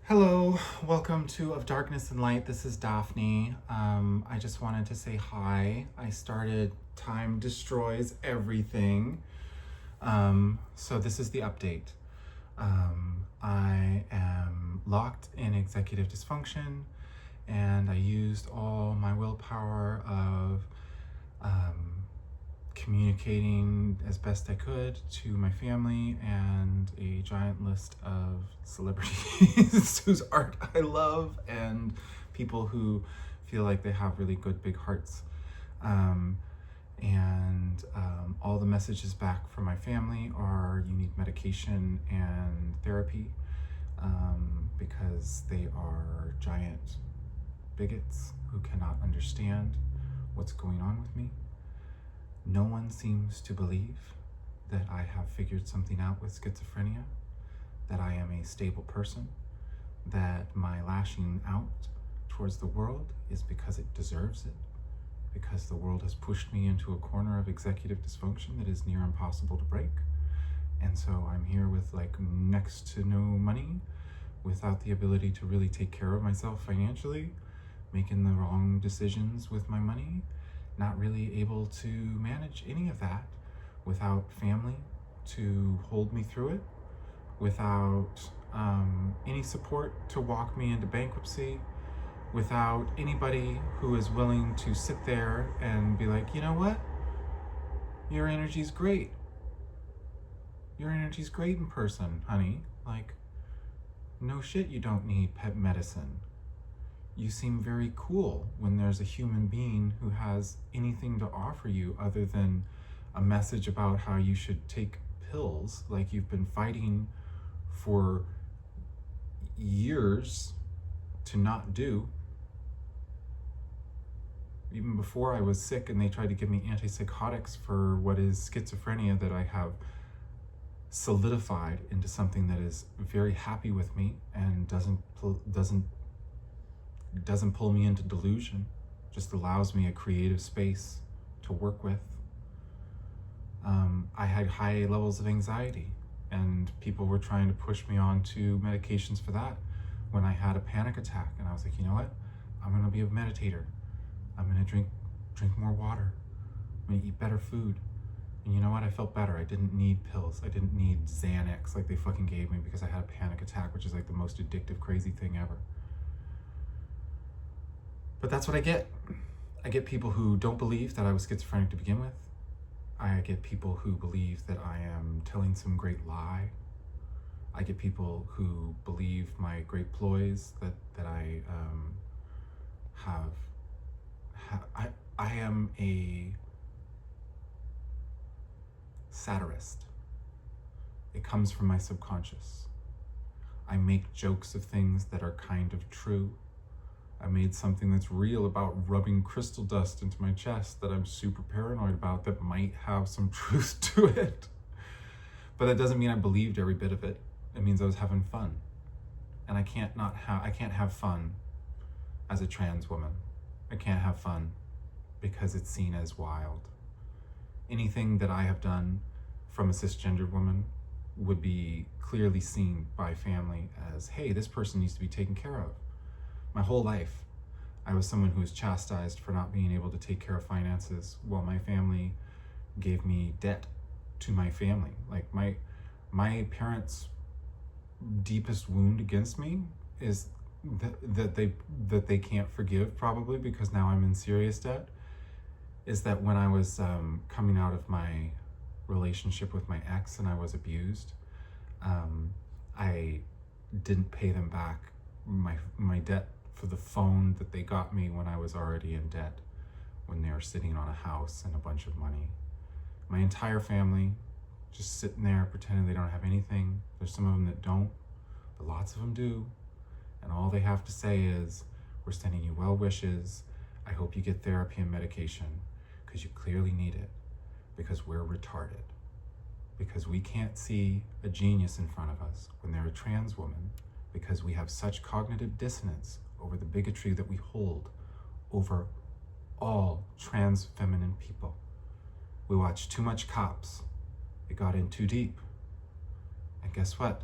Hello, welcome to Of Darkness and Light. This is Daphne. I just wanted to say hi. I started Time Destroys Everything. So this is the update. I am locked in executive dysfunction, and I used all my willpower of communicating as best I could to my family and a giant list of celebrities whose art I love and people who feel like they have really good big hearts. All the messages back from my family are you need medication and therapy because they are giant bigots who cannot understand what's going on with me. No one seems to believe that I have figured something out with schizophrenia, that I am a stable person, that my lashing out towards the world is because it deserves it, because the world has pushed me into a corner of executive dysfunction that is near impossible to break. And so I'm here with like next to no money, without the ability to really take care of myself financially, making the wrong decisions with my money, not really able to manage any of that, without family to hold me through it, without any support to walk me into bankruptcy, without anybody who is willing to sit there and be like, you know what? Your energy's great. Your energy's great in person, honey. Like, no shit, you don't need pet medicine. You seem very cool when there's a human being who has anything to offer you other than a message about how you should take pills like you've been fighting for years to not do. Even before I was sick and they tried to give me antipsychotics for what is schizophrenia that I have solidified into something that is very happy with me and doesn't pull me into delusion, just allows me a creative space to work with. I had high levels of anxiety, and people were trying to push me on to medications for that when I had a panic attack. And I was like, you know what? I'm gonna be a meditator. I'm gonna drink more water. I'm gonna eat better food. And you know what? I felt better. I didn't need pills. I didn't need Xanax like they fucking gave me because I had a panic attack, which is like the most addictive, crazy thing ever. But that's what I get. I get people who don't believe that I was schizophrenic to begin with. I get people who believe that I am telling some great lie. I get people who believe my great ploys that I have. I am a satirist. It comes from my subconscious. I make jokes of things that are kind of true. I made something that's real about rubbing crystal dust into my chest that I'm super paranoid about that might have some truth to it. But that doesn't mean I believed every bit of it. It means I was having fun. And I can't have fun as a trans woman. I can't have fun because it's seen as wild. Anything that I have done from a cisgender woman would be clearly seen by family as, hey, this person needs to be taken care of. My whole life, I was someone who was chastised for not being able to take care of finances while my family gave me debt to my family. Like my parents' deepest wound against me is that they can't forgive, probably because now I'm in serious debt, is that when I was coming out of my relationship with my ex and I was abused, I didn't pay them back my debt for the phone that they got me when I was already in debt, when they were sitting on a house and a bunch of money. My entire family just sitting there pretending they don't have anything. There's some of them that don't, but lots of them do. And all they have to say is, we're sending you well wishes. I hope you get therapy and medication because you clearly need it, because we're retarded, because we can't see a genius in front of us when they're a trans woman, because we have such cognitive dissonance over the bigotry that we hold over all trans feminine people. We watch too much Cops. It got in too deep. And guess what?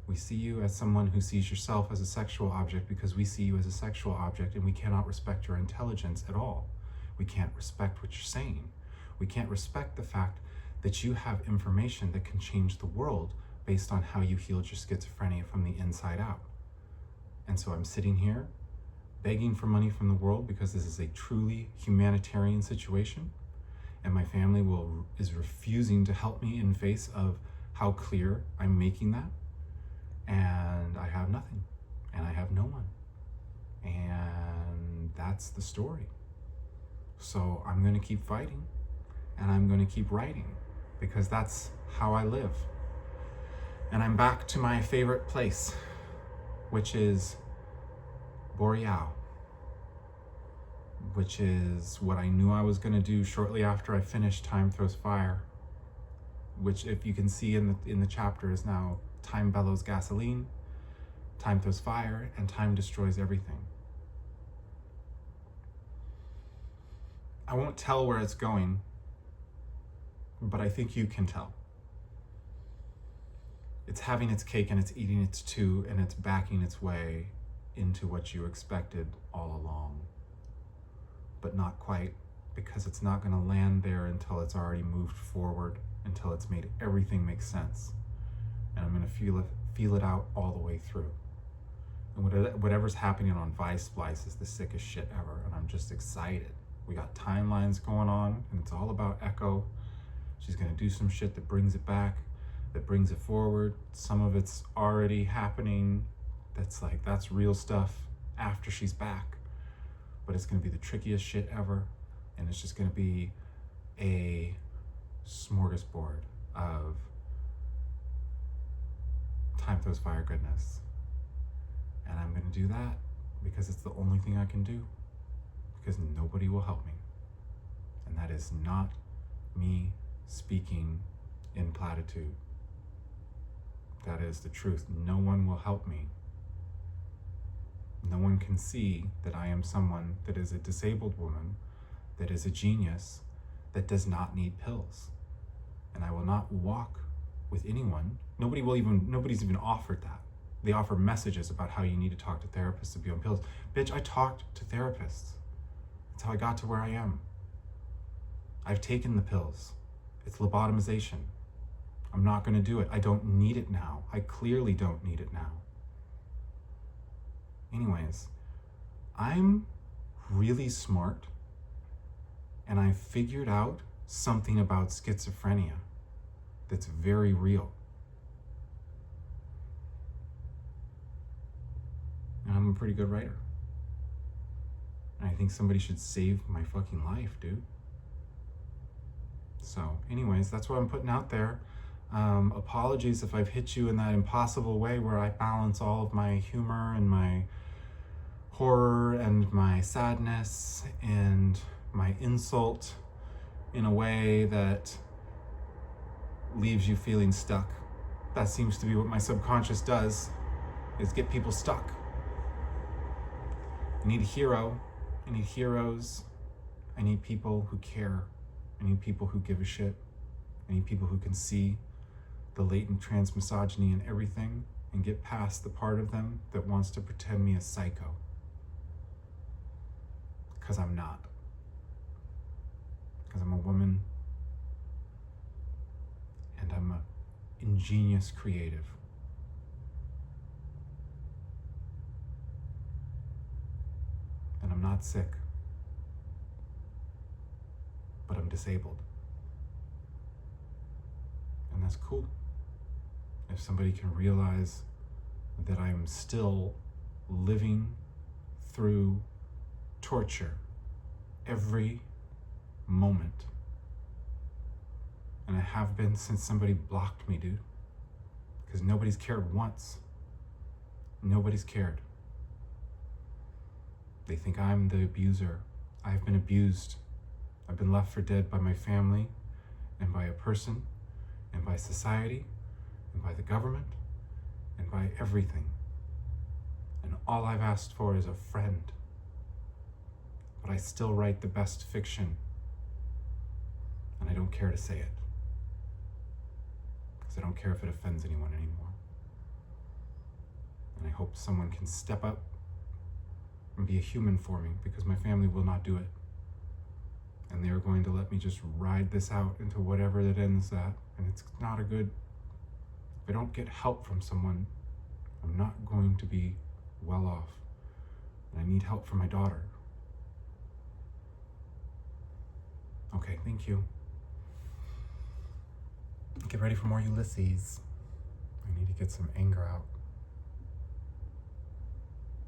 We see you as someone who sees yourself as a sexual object because we see you as a sexual object, and we cannot respect your intelligence at all. We can't respect what you're saying. We can't respect the fact that you have information that can change the world based on how you healed your schizophrenia from the inside out. And so I'm sitting here begging for money from the world because this is a truly humanitarian situation, and my family is refusing to help me in face of how clear I'm making that. And I have nothing, and I have no one, and that's the story. So I'm going to keep fighting, and I'm going to keep writing, because that's how I live. And I'm back to my favorite place, which is Boreal, which is what I knew I was going to do shortly after I finished Time Throws Fire, which, if you can see in the chapter, is now Time Bellows Gasoline, Time Throws Fire, and Time Destroys Everything. I won't tell where it's going, but I think you can tell. It's having its cake and it's eating its too, and it's backing its way into what you expected all along. But not quite, because it's not going to land there until it's already moved forward, until it's made everything make sense. And I'm going to feel it out all the way through. And whatever's happening on Vice Splice is the sickest shit ever, and I'm just excited. We got timelines going on, and it's all about Echo. She's going to do some shit that brings it back, that brings it forward. Some of it's already happening. That's real stuff after she's back. But it's going to be the trickiest shit ever, and it's just going to be a smorgasbord of Time Throws Fire goodness. And I'm going to do that because it's the only thing I can do, because nobody will help me. And that is not me speaking in platitude. That is the truth. No one will help me. No one can see that I am someone that is a disabled woman, that is a genius, that does not need pills. And I will not walk with anyone. Nobody's even offered that. They offer messages about how you need to talk to therapists to be on pills. Bitch, I talked to therapists. That's how I got to where I am. I've taken the pills. It's lobotomization. I'm not going to do it. I don't need it now. I clearly don't need it now. Anyways, I'm really smart, and I figured out something about schizophrenia that's very real. And I'm a pretty good writer. And I think somebody should save my fucking life, dude. So anyways, that's what I'm putting out there. Apologies if I've hit you in that impossible way where I balance all of my humor and my horror and my sadness and my insult in a way that leaves you feeling stuck. That seems to be what my subconscious does, is get people stuck. I need a hero. I need heroes. I need people who care. I need people who give a shit. I need people who can see the latent trans misogyny in everything and get past the part of them that wants to pretend me a psycho. Because I'm not. Because I'm a woman, and I'm an ingenious creative. And I'm not sick, but I'm disabled. And that's cool. If somebody can realize that I am still living through torture every moment. And I have been since somebody blocked me, dude. Because nobody's cared once. Nobody's cared. They think I'm the abuser. I've been abused. I've been left for dead by my family, and by a person, and by society, and by the government, and by everything. And all I've asked for is a friend. But I still write the best fiction, and I don't care to say it, because I don't care if it offends anyone anymore. And I hope someone can step up and be a human for me, because my family will not do it. And they're going to let me just ride this out into whatever that ends at. And it's not a good, if I don't get help from someone, I'm not going to be well off. And I need help for my daughter. Okay, thank you. Get ready for more Ulysses. I need to get some anger out.